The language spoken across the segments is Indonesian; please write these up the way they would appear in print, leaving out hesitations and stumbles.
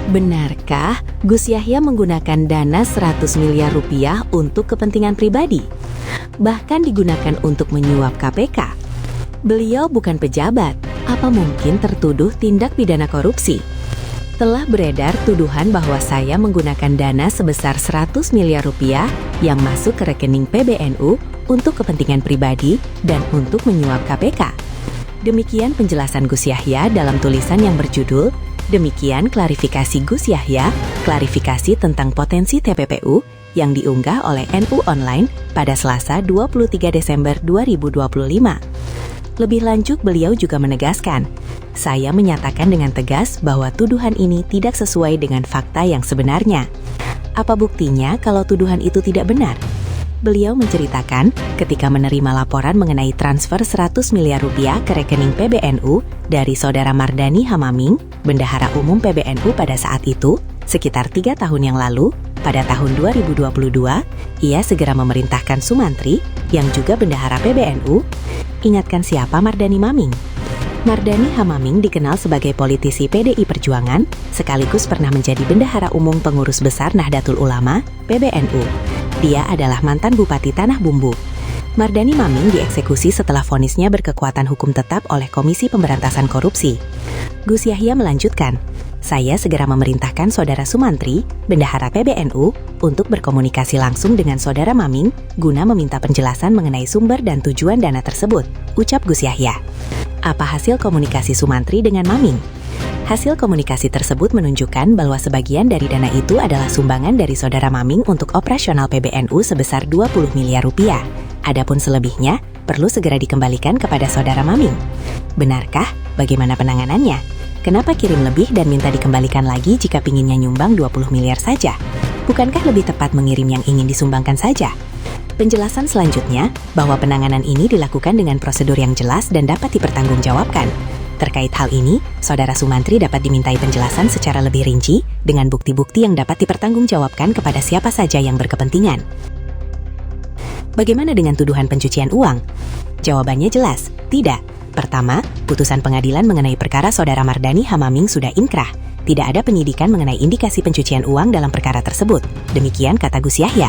Benarkah Gus Yahya menggunakan dana 100 miliar rupiah untuk kepentingan pribadi? Bahkan digunakan untuk menyuap KPK. Beliau bukan pejabat, apa mungkin tertuduh tindak pidana korupsi? Telah beredar tuduhan bahwa saya menggunakan dana sebesar 100 miliar rupiah yang masuk ke rekening PBNU untuk kepentingan pribadi dan untuk menyuap KPK. Demikian penjelasan Gus Yahya dalam tulisan yang berjudul "Demikian klarifikasi Gus Yahya, klarifikasi tentang potensi TPPU" yang diunggah oleh NU Online pada Selasa 23 Desember 2025. Lebih lanjut, beliau juga menegaskan, "Saya menyatakan dengan tegas bahwa tuduhan ini tidak sesuai dengan fakta yang sebenarnya." Apa buktinya kalau tuduhan itu tidak benar? Beliau menceritakan ketika menerima laporan mengenai transfer 100 miliar rupiah ke rekening PBNU dari Saudara Mardhani Hamaming, Bendahara Umum PBNU pada saat itu, sekitar 3 tahun yang lalu, pada tahun 2022, ia segera memerintahkan Sumantri, yang juga Bendahara PBNU. Ingatkan siapa Mardhani Maming? Mardhani Hamaming dikenal sebagai politisi PDI Perjuangan, sekaligus pernah menjadi Bendahara Umum Pengurus Besar Nahdlatul Ulama, PBNU. Dia adalah mantan Bupati Tanah Bumbu. Mardhani Maming dieksekusi setelah vonisnya berkekuatan hukum tetap oleh Komisi Pemberantasan Korupsi. Gus Yahya melanjutkan, "Saya segera memerintahkan Saudara Sumantri, Bendahara PBNU, untuk berkomunikasi langsung dengan Saudara Maming guna meminta penjelasan mengenai sumber dan tujuan dana tersebut," ucap Gus Yahya. Apa hasil komunikasi Sumantri dengan Maming? Hasil komunikasi tersebut menunjukkan bahwa sebagian dari dana itu adalah sumbangan dari Saudara Maming untuk operasional PBNU sebesar 20 miliar rupiah. Adapun selebihnya perlu segera dikembalikan kepada Saudara Maming. Benarkah? Bagaimana penanganannya? Kenapa kirim lebih dan minta dikembalikan lagi jika pinginnya nyumbang 20 miliar saja? Bukankah lebih tepat mengirim yang ingin disumbangkan saja? Penjelasan selanjutnya bahwa penanganan ini dilakukan dengan prosedur yang jelas dan dapat dipertanggungjawabkan. Terkait hal ini, Saudara Sumantri dapat dimintai penjelasan secara lebih rinci dengan bukti-bukti yang dapat dipertanggungjawabkan kepada siapa saja yang berkepentingan. Bagaimana dengan tuduhan pencucian uang? Jawabannya jelas, tidak. Pertama, putusan pengadilan mengenai perkara Saudara Mardhani Hamaming sudah inkrah. Tidak ada penyidikan mengenai indikasi pencucian uang dalam perkara tersebut. Demikian kata Gus Yahya.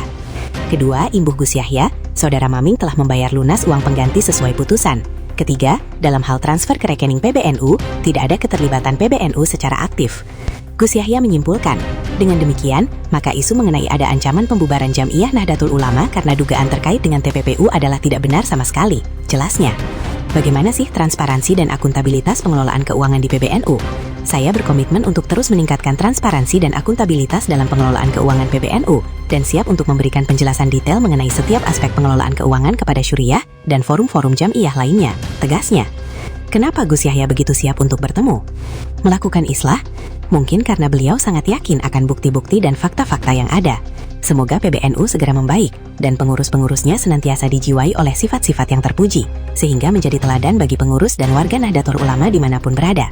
Kedua, imbuh Gus Yahya, Saudara Maming telah membayar lunas uang pengganti sesuai putusan. Ketiga, dalam hal transfer ke rekening PBNU, tidak ada keterlibatan PBNU secara aktif. Gus Yahya menyimpulkan, dengan demikian, maka isu mengenai ada ancaman pembubaran Jam'iyah Nahdlatul Ulama karena dugaan terkait dengan TPPU adalah tidak benar sama sekali. Jelasnya, bagaimana sih transparansi dan akuntabilitas pengelolaan keuangan di PBNU? Saya berkomitmen untuk terus meningkatkan transparansi dan akuntabilitas dalam pengelolaan keuangan PBNU dan siap untuk memberikan penjelasan detail mengenai setiap aspek pengelolaan keuangan kepada Syuriah dan forum-forum Jam'iyah lainnya, tegasnya. Kenapa Gus Yahya begitu siap untuk bertemu? Melakukan islah? Mungkin karena beliau sangat yakin akan bukti-bukti dan fakta-fakta yang ada. Semoga PBNU segera membaik dan pengurus-pengurusnya senantiasa dijiwai oleh sifat-sifat yang terpuji, sehingga menjadi teladan bagi pengurus dan warga Nahdlatul Ulama dimanapun berada.